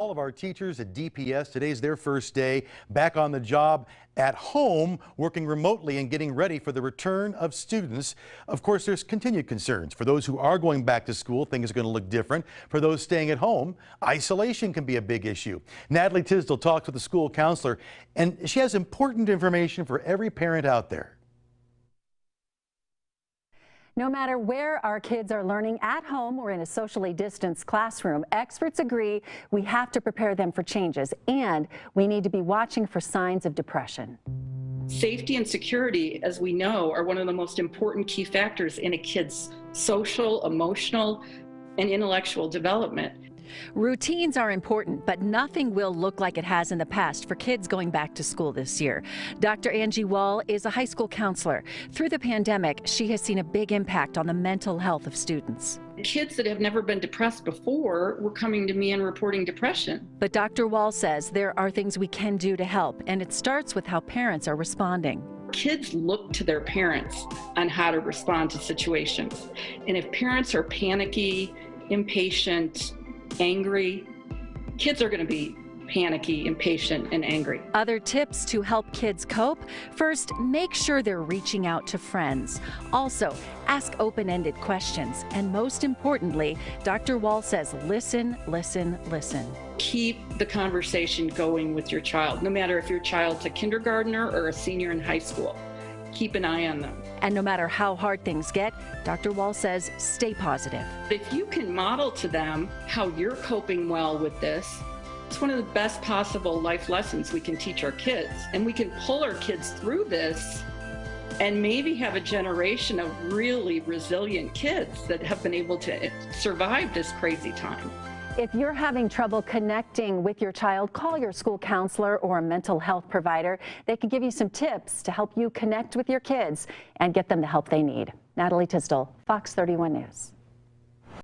All of our teachers at DPS, today's their first day back on the job at home, working remotely and getting ready for the return of students. Of course, there's continued concerns. For those who are going back to school, things are going to look different. For those staying at home, isolation can be a big issue. Natalie Tysdal talks with the school counselor, and she has important information for every parent out there. No matter where our kids are learning, at home or in a socially distanced classroom, experts agree we have to prepare them for changes, and we need to be watching for signs of depression. Safety and security, as we know, are one of the most important key factors in a kid's social, emotional, and intellectual development. Routines are important, but nothing will look like it has in the past for kids going back to school this year. Dr. Angie Wall is a high school counselor. Through the pandemic, she has seen a big impact on the mental health of students. Kids that have never been depressed before were coming to me and reporting depression. But Dr. Wall says there are things we can do to help, and it starts with how parents are responding. Kids look to their parents on how to respond to situations. And if parents are panicky, impatient, angry, kids are going to be panicky, impatient, and angry. Other tips to help kids cope: first, make sure they're reaching out to friends. Also, ask open-ended questions. And most importantly, Dr. Wall says, listen, listen, listen. Keep the conversation going with your child, no matter if your child's a kindergartner or a senior in high school. Keep an eye on them. And no matter how hard things get, Dr. Wall says, stay positive. If you can model to them how you're coping well with this, it's one of the best possible life lessons we can teach our kids. And we can pull our kids through this and maybe have a generation of really resilient kids that have been able to survive this crazy time. If you're having trouble connecting with your child, call your school counselor or a mental health provider. They can give you some tips to help you connect with your kids and get them the help they need. Natalie Tysdal, Fox 31 News.